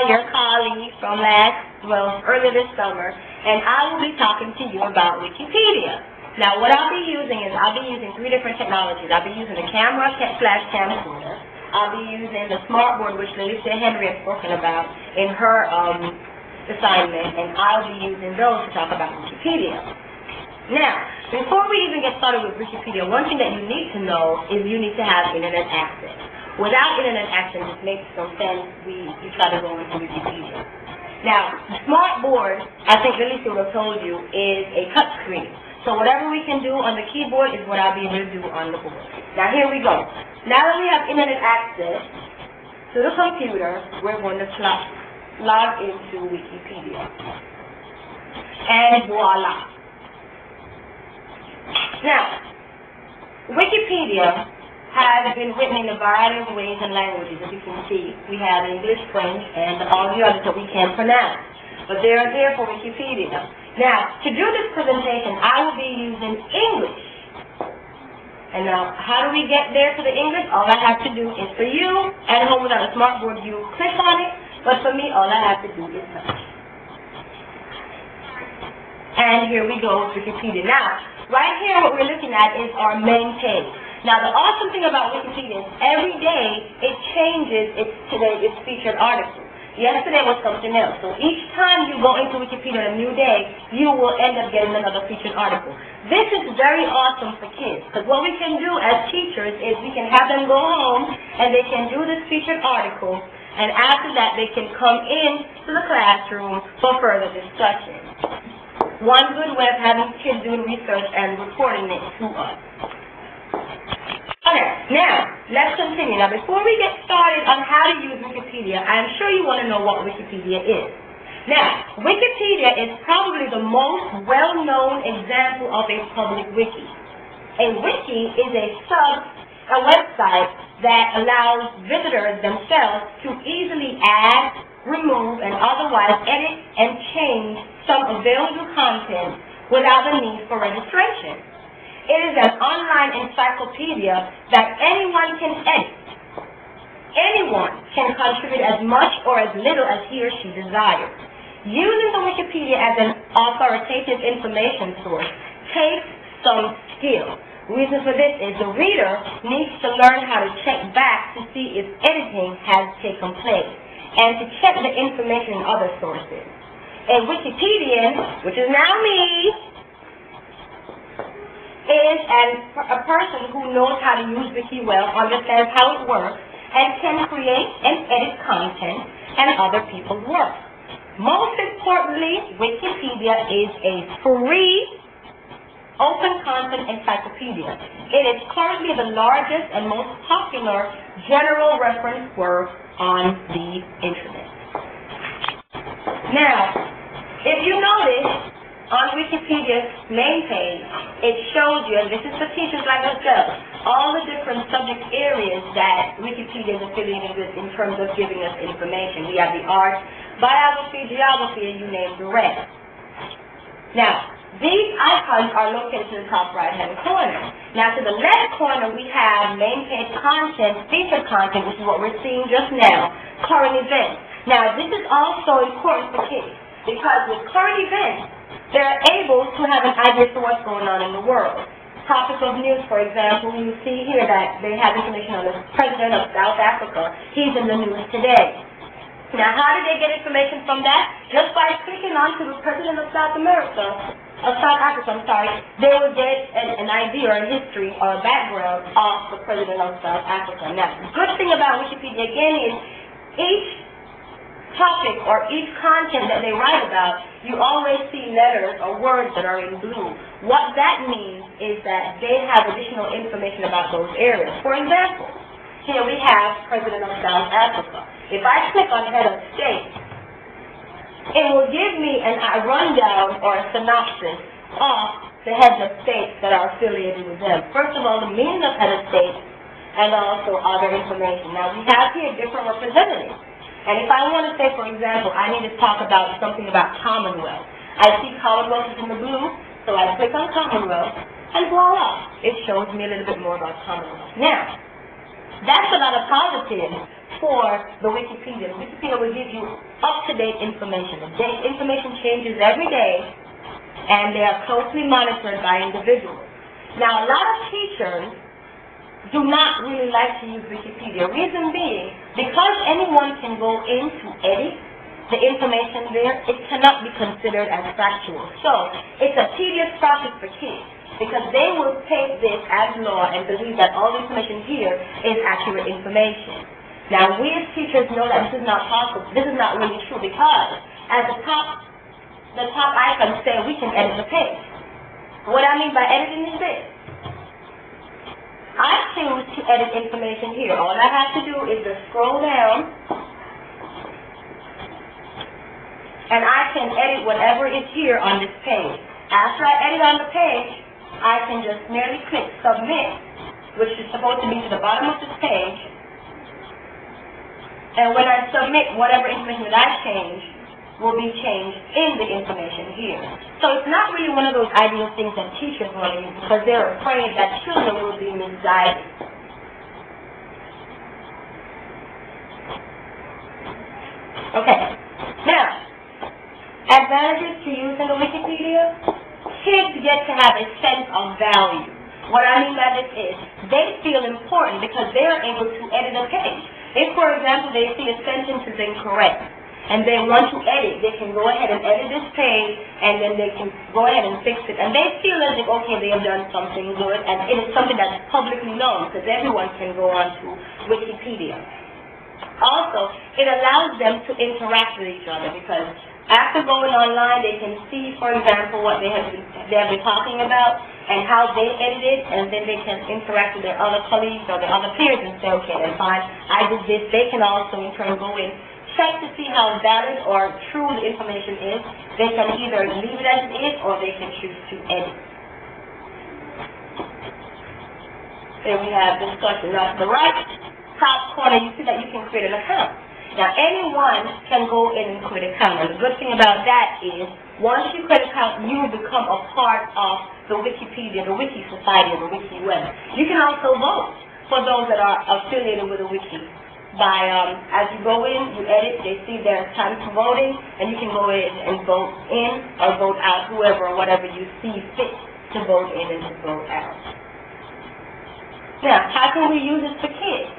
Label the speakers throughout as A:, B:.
A: your colleague from earlier this summer, and I will be talking to you about Wikipedia. Now, what I'll be using is I'll be using 3 different technologies. I'll be using the camera / camcorder. I'll be using the smartboard, which Lisa Henry has spoken about in her assignment, and I'll be using those to talk about Wikipedia. Now, before we even get started with Wikipedia, one thing that you need to know is you need to have internet access. Without internet access, it makes no sense you try to go into Wikipedia. Now, the smartboard, I think Lisa would have told you, is a touch screen. So whatever we can do on the keyboard is what I'll be able to do on the board. Now, here we go. Now that we have internet access to the computer, we're going to log into Wikipedia. And voila. Now, Wikipedia has been written in a variety of ways and languages. As you can see, we have English, French, and all the others that we can't pronounce. But they are there for Wikipedia. Now, to do this presentation, I will be using English. And now, how do we get there to the English? All I have to do is, for you, at home without a smartboard, you click on it. But for me, all I have to do is touch. And here we go with Wikipedia. Now, right here, what we're looking at is our main page. Now, the awesome thing about Wikipedia is every day it changes its featured article. Yesterday was something else. So each time you go into Wikipedia a new day, you will end up getting another featured article. This is very awesome for kids, because what we can do as teachers is we can have them go home and they can do this featured article, and after that they can come in to the classroom for further discussion. One good way of having kids doing research and reporting it to us. Okay, now, let's continue. Now, before we get started on how to use Wikipedia, I'm sure you want to know what Wikipedia is. Now, Wikipedia is probably the most well-known example of a public wiki. A wiki is a website that allows visitors themselves to easily add, remove, and otherwise edit and change some available content without the need for registration. It is an online encyclopedia that anyone can edit. Anyone can contribute as much or as little as he or she desires. Using the Wikipedia as an authoritative information source takes some skill. Reason for this is the reader needs to learn how to check back to see if editing has taken place and to check the information in other sources. A Wikipedian, which is now me, is a person who knows how to use Wiki well, understands how it works, and can create and edit content and other people's work. Most importantly, Wikipedia is a free, open content encyclopedia. It is currently the largest and most popular general reference work on the internet. Now, if you notice, on Wikipedia's main page, it shows you, and this is for teachers like ourselves, all the different subject areas that Wikipedia is affiliated with in terms of giving us information. We have the arts, biography, geography, and you name the rest. Now, these icons are located to the top right-hand corner. Now, to the left corner, we have main page content, featured content, which is what we're seeing just now, current events. Now, this is also important for kids, because with current events, they're able to have an idea for what's going on in the world. Topic of news, for example, you see here that they have information on the President of South Africa. He's in the news today. Now, how did they get information from that? Just by clicking onto the President of South Africa, they will get an idea or a history or a background of the President of South Africa. Now, the good thing about Wikipedia, again, is each topic or each content that they write about, you always see letters or words that are in blue. What that means is that they have additional information about those areas. For example, here we have President of South Africa. If I click on head of state, it will give me a rundown or a synopsis of the heads of states that are affiliated with them. First of all, the meaning of head of state and also other information. Now, we have here different representatives. And if I want to say, for example, I need to talk about something about Commonwealth. I see Commonwealth is in the blue, so I click on Commonwealth, and voila, it shows me a little bit more about Commonwealth. Now, that's a lot of positives for the Wikipedia. The Wikipedia will give you up-to-date information. The information changes every day, and they are closely monitored by individuals. Now, a lot of teachers do not really like to use Wikipedia. Reason being, because anyone can go in to edit the information there, it cannot be considered as factual. So, it's a tedious process for kids, because they will take this as law and believe that all the information here is accurate information. Now, we as teachers know that this is not possible. This is not really true, because at the top icon says we can edit the page. What I mean by editing is this. I choose to edit information here. All I have to do is just scroll down, and I can edit whatever is here on this page. After I edit on the page, I can just merely click submit, which is supposed to be to the bottom of this page. And when I submit, whatever information that I change will be changed in the information here. So it's not really one of those ideal things that teachers want to use, because they're afraid that children will be misguided. Okay. Now, advantages to using the Wikipedia. Kids get to have a sense of value. What I mean by this is, they feel important because they are able to edit a page. If, for example, they see a sentence is incorrect, and they want to edit, they can go ahead and edit this page, and then they can go ahead and fix it. And they feel as if, okay, they have done something good, and it is something that's publicly known, because everyone can go on to Wikipedia. Also, it allows them to interact with each other, because after going online, they can see, for example, what they have been talking about and how they edited, and then they can interact with their other colleagues or their other peers and say, okay, then fine, I did this. They can also, in turn, go in, check to see how valid or true the information is. They can either leave it as it is, or they can choose to edit. There we have discussion. Now, to the right top corner, you see that you can create an account. Now, anyone can go in and create an account. And the good thing about that is, once you create an account, you will become a part of the Wikipedia, the Wiki Society, or the Wiki Web. You can also vote for those that are affiliated with the Wiki. By, as you go in, you edit, they see there's time for voting, and you can go in and vote in or vote out whoever or whatever you see fit to vote in and to vote out. Now, how can we use this for kids?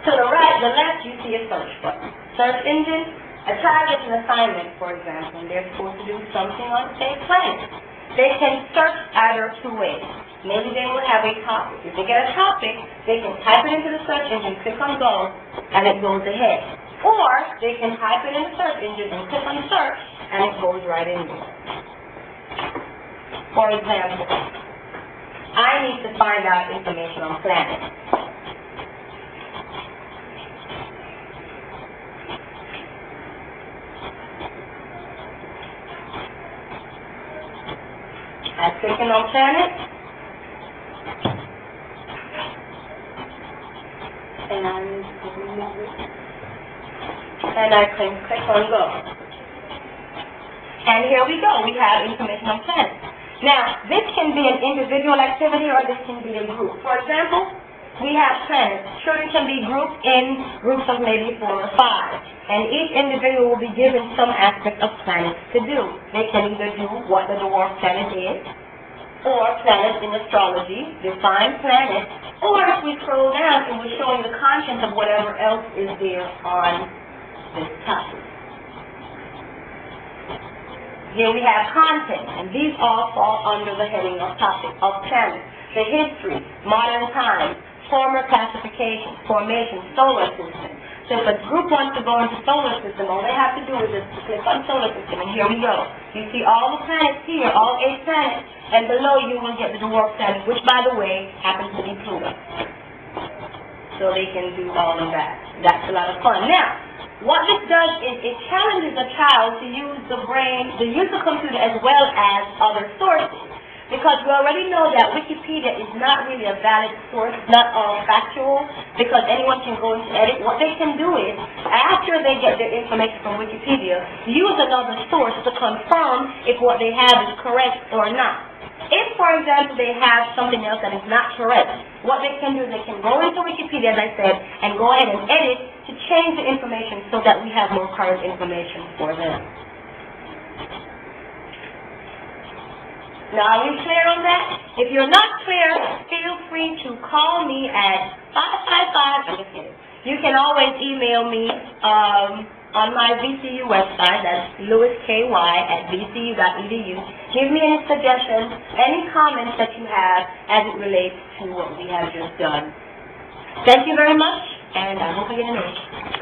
A: To the right, the left, you see a search button. Search engine, a child gets an assignment, for example, and they're supposed to do something on, say, planet. They can search either two ways. Maybe they will have a topic. If they get a topic, they can type it into the search engine, click on go, and it goes ahead. Or they can type it in the search engine and click on search, and it goes right in there. For example, I need to find out information on planets. I click in on planet, and I can click on go. And here we go, we have information on planets. Now, this can be an individual activity or this can be a group. For example, we have planets. Children can be grouped in groups of maybe 4 or 5. And each individual will be given some aspect of planets to do. They can either do what the dwarf planet is, or planets in astrology, define planets, or if we scroll down, it will show you the contents of whatever else is there on this topic. Here we have content, and these all fall under the heading of topic of planets. The history, modern times, former classification, formation, solar system. So if a group wants to go into solar system, all they have to do is just click on solar system, and here we go. You see all the planets here, all 8 planets, and below you will get the dwarf planet, which, by the way, happens to be Pluto. So they can do all of that. That's a lot of fun. Now, what this does is it challenges a child to use the brain, to use the computer as well as other sources. Because we already know that Wikipedia is not really a valid source, it's not all factual, because anyone can go into edit. What they can do is, after they get their information from Wikipedia, use another source to confirm if what they have is correct or not. If, for example, they have something else that is not correct, what they can do is they can go into Wikipedia, as I said, and go ahead and edit to change the information so that we have more current information for them. Now, are we clear on that? If you're not clear, feel free to call me at 555, I'm just kidding. You can always email me on my VCU website, that's lewisky@vcu.edu. Give me any suggestions, any comments that you have as it relates to what we have just done. Thank you very much, and I hope I get an answer.